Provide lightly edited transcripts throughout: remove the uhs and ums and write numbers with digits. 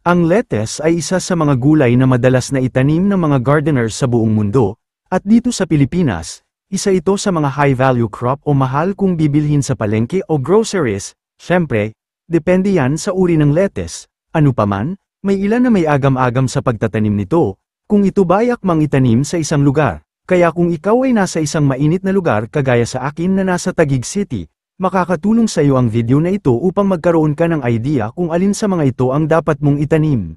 Ang lettuce ay isa sa mga gulay na madalas na itanim ng mga gardeners sa buong mundo, at dito sa Pilipinas, isa ito sa mga high-value crop o mahal kung bibilhin sa palengke o groceries. Siyempre, depende yan sa uri ng lettuce. Ano paman, may ilan na may agam-agam sa pagtatanim nito, kung ito ba ay akmang itanim sa isang lugar. Kaya kung ikaw ay nasa isang mainit na lugar kagaya sa akin na nasa Taguig City, makakatulong sa iyo ang video na ito upang magkaroon ka ng idea kung alin sa mga ito ang dapat mong itanim.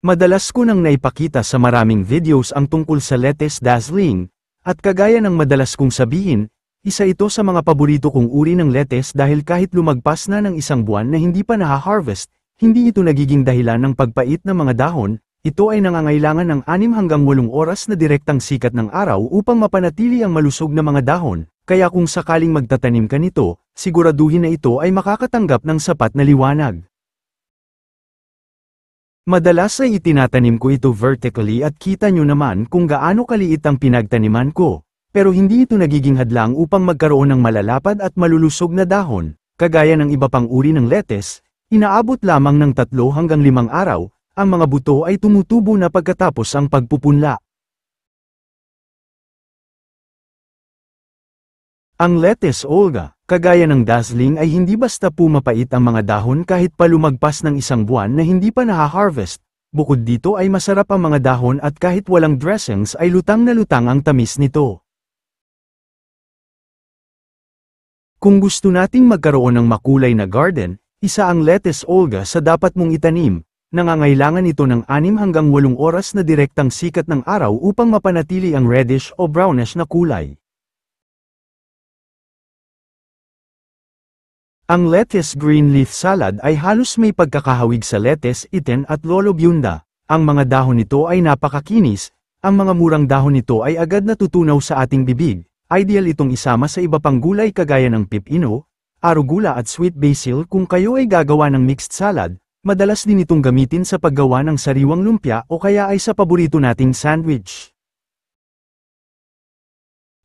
Madalas ko nang naipakita sa maraming videos ang tungkol sa lettuce dazzling, at kagaya ng madalas kong sabihin, isa ito sa mga paborito kong uri ng lettuce dahil kahit lumagpas na ng isang buwan na hindi pa naha-harvest, hindi ito nagiging dahilan ng pagpait ng mga dahon. Ito ay nangangailangan ng 6 hanggang 8 oras na direktang sikat ng araw upang mapanatili ang malusog na mga dahon, kaya kung sakaling magtatanim ka nito, siguraduhin na ito ay makakatanggap ng sapat na liwanag. Madalas ay itinatanim ko ito vertically at kita nyo naman kung gaano kaliit ang pinagtaniman ko, pero hindi ito nagiging hadlang upang magkaroon ng malalapad at malulusog na dahon, kagaya ng iba pang uri ng lettuce, inaabot lamang ng 3 hanggang 5 araw, ang mga buto ay tumutubo na pagkatapos ang pagpupunla. Ang lettuce Olga, kagaya ng dazzling ay hindi basta pumapait ang mga dahon kahit pa lumagpas ng isang buwan na hindi pa naha-harvest. Bukod dito ay masarap ang mga dahon at kahit walang dressings ay lutang na lutang ang tamis nito. Kung gusto nating magkaroon ng makulay na garden, isa ang lettuce Olga sa dapat mong itanim. Nangangailangan ito ng 6 hanggang 8 oras na direktang sikat ng araw upang mapanatili ang reddish o brownish na kulay. Ang lettuce green leaf salad ay halos may pagkakahawig sa lettuce itin at lolo biunda. Ang mga dahon nito ay napakakinis, ang mga murang dahon nito ay agad natutunaw sa ating bibig. Ideal itong isama sa iba pang gulay kagaya ng pipino, arugula at sweet basil kung kayo ay gagawa ng mixed salad. Madalas din itong gamitin sa paggawa ng sariwang lumpia o kaya ay sa paborito nating sandwich.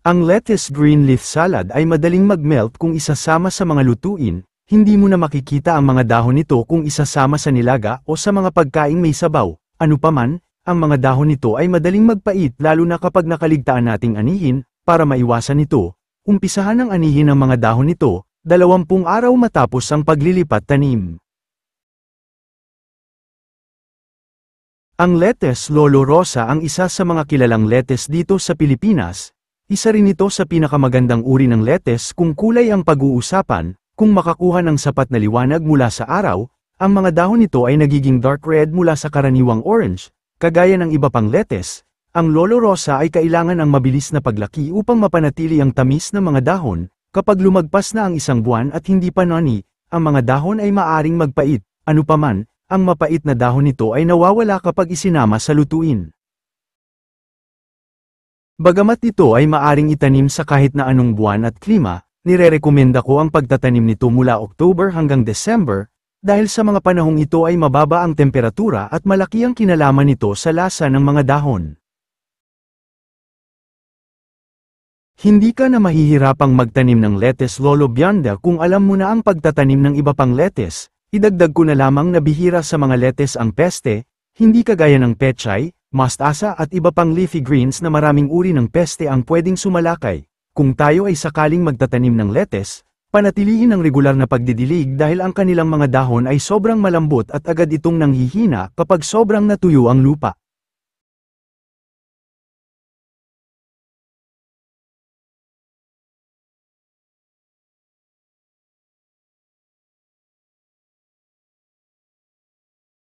Ang lettuce green leaf salad ay madaling mag-melt kung isasama sa mga lutuin, hindi mo na makikita ang mga dahon nito kung isasama sa nilaga o sa mga pagkaing may sabaw. Ano paman, ang mga dahon nito ay madaling magpait lalo na kapag nakaligtaan nating anihin. Para maiwasan ito, umpisahan ng anihin ang mga dahon nito, 20 araw matapos ang paglilipat tanim. Ang lettuce Lolo Rosa ang isa sa mga kilalang lettuce dito sa Pilipinas. Isa rin ito sa pinakamagandang uri ng lettuce kung kulay ang pag-uusapan. Kung makakuha ng sapat na liwanag mula sa araw, ang mga dahon nito ay nagiging dark red mula sa karaniwang orange. Kagaya ng iba pang lettuce, ang Lolo Rosa ay kailangan ng mabilis na paglaki upang mapanatili ang tamis ng mga dahon. Kapag lumagpas na ang isang buwan at hindi pa nani, ang mga dahon ay maaring magpait. Ano paman, ang mapait na dahon nito ay nawawala kapag isinama sa lutuin. Bagamat ito ay maaring itanim sa kahit na anong buwan at klima, nirerekomenda ko ang pagtatanim nito mula October hanggang December, dahil sa mga panahong ito ay mababa ang temperatura at malaki ang kinalaman nito sa lasa ng mga dahon. Hindi ka na mahihirapang magtanim ng lettuce Lolo Bianda kung alam mo na ang pagtatanim ng iba pang lettuce. Idagdag ko na lamang na bihira sa mga lettuce ang peste, hindi kagaya ng pechay, mustasa at iba pang leafy greens na maraming uri ng peste ang pwedeng sumalakay. Kung tayo ay sakaling magtatanim ng lettuce, panatilihin ang regular na pagdidilig dahil ang kanilang mga dahon ay sobrang malambot at agad itong nanghihina kapag sobrang natuyo ang lupa.